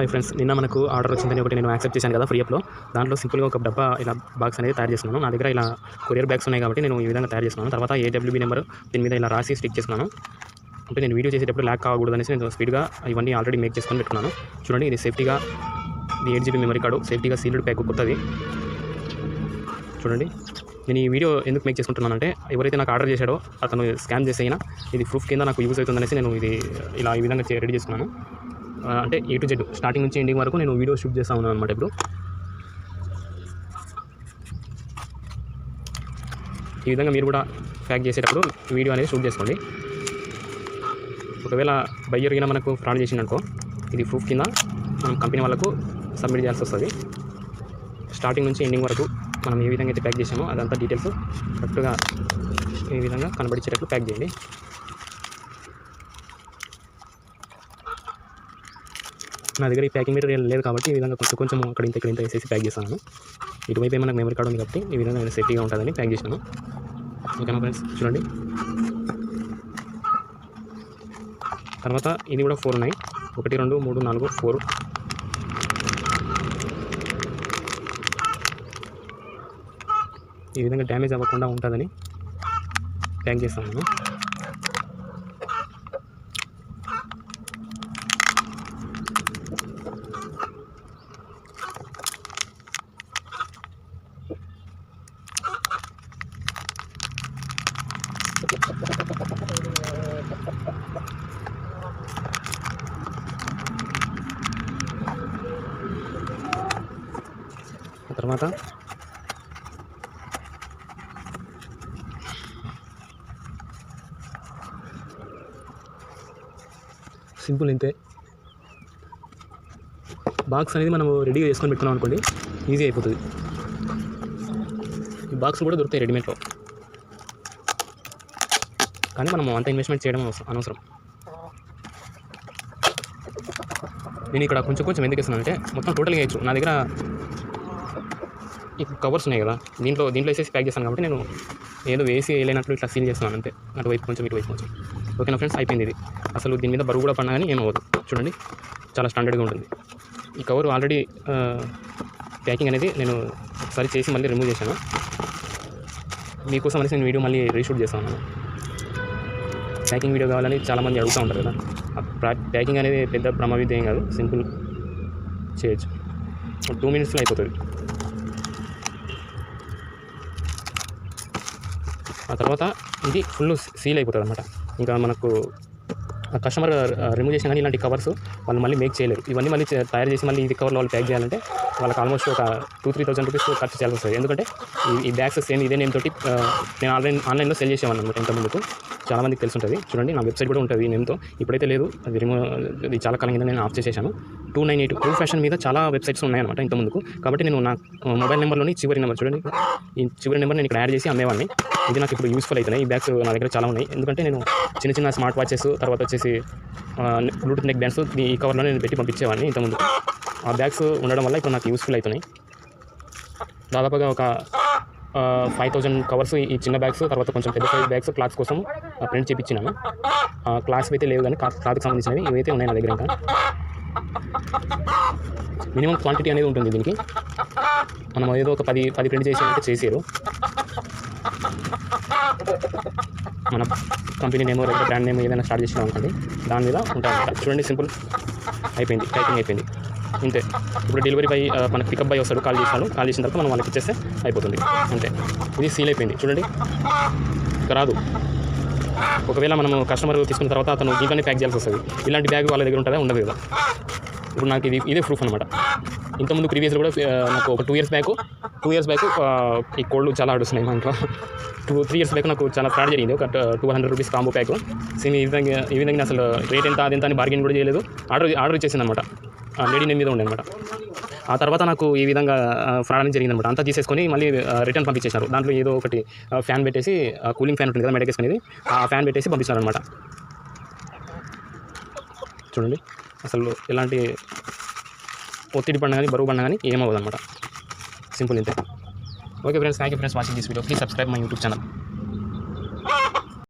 Hi friends, నిన్న మనకు order వచ్చిందని ఒకటి నేను యాక్సెప్ట్ చేశాను కదా ఫ్రీ యాప్లో. దాంట్లో సింపుల్గా ఒక డబ్బా ఇలా బాక్స్ అనేది తయారు చేస్తున్నాను. నా దగ్గర ఇలా కొరియర్ బ్యాగ్స్ ఉన్నాయి కాబట్టి నేను ఈ విధంగా తయారు చేస్తున్నాను. తర్వాత AWB నెంబర్ దీని మీద ఇలా రాసి స్టిక్ చేసుకున్నాను. అంటే నేను వీడియో చేసేటప్పుడు ల్యాక్ కాకూడదు అనేసి నేను స్పీడ్గా ఇవన్నీ ఆల్రెడీ మేక్ చేసుకొని పెట్టుకున్నాను. చూడండి, ఇది సేఫ్టీగా ఇది 8GB మెమరీ కార్డు, సేఫ్టీగా సీల్డ్ ప్యాక్ కొత్తది. చూడండి, నేను ఈ వీడియో ఎందుకు మేక్ చేసుకుంటున్నానంటే ఎవరైతే నాకు ఆర్డర్ చేశాడో అతను స్కాన్ చేసైనా ఇది ప్రూఫ్ కింద నాకు యూజ్ అవుతుందనేసి నేను ఇది ఇలా ఈ విధంగా రెడీ చేసుకున్నాను. అంటే A to Z స్టార్టింగ్ నుంచి ఎండింగ్ వరకు నేను వీడియో షూట్ చేస్తూ ఉన్నాను అనమాట. ఇప్పుడు ఈ విధంగా మీరు కూడా ప్యాక్ చేసేటప్పుడు వీడియో అనేది షూట్ చేసుకోండి. ఒకవేళ బయ్యర్ కింద మనకు ఫ్రాడ్ చేసిందనుకో ఇది ప్రూఫ్ కింద మనం కంపెనీ వాళ్ళకు సబ్మిట్ చేయాల్సి వస్తుంది. స్టార్టింగ్ నుంచి ఎండింగ్ వరకు మనం ఏ విధంగా అయితే ప్యాక్ చేసామో అదంతా డీటెయిల్స్ కరెక్ట్గా ఈ విధంగా కనబడిచేటట్లు ప్యాక్ చేయండి. నా దగ్గర ఈ ప్యాకింగ్ మెటీరియల్ లేదు కాబట్టి ఈ విధంగా కొంచెం అక్కడ ఇంత వేసేసి ప్యాక్ చేస్తాను. ఇటువైపు మనకు మెమరీ కార్డు ఉంది కాబట్టి ఈ విధంగా నేను సేఫ్టీగా ఉంటుందని ప్యాక్ చేశాను. ఓకేనా ఫ్రెండ్స్, చూడండి. తర్వాత ఇది కూడా 4 ఉన్నాయి. 1 2 3 4 4. ఈ విధంగా డ్యామేజ్ అవ్వకుండా ఉంటుందని ప్యాక్ చేస్తాను నేను. తర్వాత సింపుల్ ఇంతే. బాక్స్ అనేది మనం రెడీగా చేసుకొని పెట్టుకున్నాం అనుకోండి, ఈజీ అయిపోతుంది. ఈ బాక్స్ కూడా దొరుకుతాయి రెడీమేడ్లో, కానీ మనం అంత ఇన్వెస్ట్మెంట్ చేయడం అనవసరం. నేను ఇక్కడ కొంచెం ఎందుకు ఇస్తున్నానంటే మొత్తం టోటల్గా వేయచ్చు. నా దగ్గర ఈ కవర్స్ ఉన్నాయి కదా, దీంట్లో వేసేసి ప్యాక్ చేస్తాను కాబట్టి నేను ఏదో వేసి వేయలేనట్లు ఇట్లా సీల్ చేస్తున్నాను అంతే. అటువైపు కొంచెం ఇటువైపు కొంచెం. ఓకేనా ఫ్రెండ్స్, అయిపోయింది ఇది. అసలు దీని మీద బరువు కూడా పడినా కానీ ఏమవ్వదు. చూడండి, చాలా స్టాండర్డ్గా ఉంటుంది. ఈ కవర్ ఆల్రెడీ ప్యాకింగ్ అనేది నేను ఒకసారి చేసి మళ్ళీ రిమూవ్ చేశాను. మీకోసం అనేసి నేను వీడియో మళ్ళీ రీషూట్ చేస్తాను. ప్యాకింగ్ వీడియో కావాలని చాలామంది అడుగుతూ ఉంటారు కదా. ప్యాకింగ్ అనేది పెద్ద ప్రమావితం ఏం కాదు, సింపుల్ చేయొచ్చు. 2 minutesలో అయిపోతుంది. ఆ తర్వాత ఇది ఫుల్ సీల్ అయిపోతుంది అనమాట. ఇంకా మనకు కస్టమర్ రిమూవ్ చేసినా కానీ ఇలాంటి కవర్స్ వాళ్ళు మళ్ళీ మేక్ చేయలేరు. ఇవన్నీ మళ్ళీ తయారు చేసి మళ్ళీ ఇది కవర్లో వాళ్ళు ప్యాక్ చేయాలంటే వాళ్ళకి ఆల్మోస్ట్ ఒక 2-3,000 రూపీస్ ఖర్చు చేయాల్సి వస్తుంది. ఎందుకంటే ఈ బ్యాగ్స్ సేమ్ ఇదే నేమ్ తోటి నేను ఆన్లైన్లో సెల్ చేసేవాను అనమాట. ఇంతకుముందుకు చాలామందికి తెలిసి ఉంటుంది. చూడండి, నా వెబ్సైట్ కూడా ఉంటుంది ఈ నేమ్తో. ఇప్పుడైతే లేదు, అది చాలా కాలం కింద నేను ఆఫ్ చేసేసాను. 298 ట్రూ ఫ్యాషన్ మీద చాలా వెబ్సైట్స్ ఉన్నాయన్నమాట ఇంతకుముందుకు. కాబట్టి నేను నా మొబైల్ నెంబర్లోని చివరి నెంబర్ చూడండి, ఈ చివరి నెంబర్ నేను ఇక్కడ యాడ్ చేసి అమ్మేవాడిని. ఇది నాకు ఇప్పుడు యూస్ఫుల్ అవుతున్నాయి. ఈ బ్యాగ్స్ నా దగ్గర చాలా ఉన్నాయి. ఎందుకంటే నేను చిన్న స్మార్ట్ వాచెస్, తర్వాత వచ్చేసి బ్లూటూత్ నెక్ బ్యాండ్స్ ఈ కవర్లో నేను పెట్టి పంపించేవాడిని ఇంతకుముందు. ఆ బ్యాగ్స్ ఉండడం వల్ల ఇప్పుడు నాకు యూస్ఫుల్ అవుతున్నాయి. దాదాపుగా ఒక 5,000 కవర్స్ ఈ చిన్న బ్యాగ్స్, తర్వాత కొంచెం పెద్ద సైజ్ బ్యాగ్స్ క్లాత్స్ కోసం ప్రింట్ చేయించినాను. క్లాత్స్ అయితే లేవు కానీ క్లాత్కి సంబంధించినవి ఇవైతే ఉన్నాయి నా దగ్గర. ఇంకా మినిమం క్వాంటిటీ అనేది ఉంటుంది దీనికి. మనం ఏదో ఒక 10 ప్రింట్ చేసి అంటే చేసారు. మన కంపెనీ నేమో లేదా బ్రాండ్ నేమో ఏదైనా స్టార్ట్ చేసినాం అనుకోండి, దాని మీద ఉంటాయన్నమాట. చూడండి, సింపుల్ అయిపోయింది, టైపింగ్ అయిపోయింది అంతే. ఇప్పుడు డెలివరీ బాయ్ మనకు పికప్ బాయ్ వస్తాడు, కాల్ చేసిన తర్వాత మనం వాళ్ళకి ఇచ్చేస్తే అయిపోతుంది అంతే. ఇది సీల్ అయిపోయింది. చూడండి, ఇక రాదు. ఒకవేళ మనం కస్టమర్ తీసుకున్న తర్వాత అతను దీంట్లోనే ప్యాక్ చేయాల్సి వస్తుంది. ఇలాంటి బ్యాగ్ వాళ్ళ దగ్గర ఉంటుందా? ఉండదు కదా. ఇప్పుడు నాకు ఇదే ప్రూఫ్ అనమాట. ఇంతకుముందు ప్రీవియస్లో కూడా నాకు ఒక 2 years బ్యాక్ ఈ కోళ్ళు చాలా ఆడుస్తున్నాయి మా ఇంట్లో. 2-3 years బ్యాక్ నాకు చాలా ఫ్రాడ్ జరిగింది. ఒక 200 రూపీస్ కాంబో ప్యాక్. సేమ్ ఈ విధంగా అసలు రేట్ ఎంత అదెంత అని బార్గెన్ కూడా చేయలేదు. ఆర్డర్ ఇచ్చేసింది అనమాట. లేడీ నేమ్ మీద ఉండే అనమాట. ఆ తర్వాత నాకు ఈ విధంగా ఫ్రాడ్ అనేది జరిగిందనమాట. అంతా తీసేసుకొని మళ్ళీ రిటర్న్ పంపించేసినారు. దాంట్లో ఏదో ఒకటి ఫ్యాన్ పెట్టేసి, కూలింగ్ ఫ్యాన్ ఉంటుంది కదా మెడకేసుకునేది, ఆ ఫ్యాన్ పెట్టేసి పంపిస్తారనమాట. చూడండి, అసలు ఎలాంటి ఒత్తిడి పడినా కానీ బరువు పడినా కానీ ఏమవ్వదు అనమాట. సింపుల్ ఇంతే. Okay friends, thank you friends watching this video. Please subscribe my YouTube channel.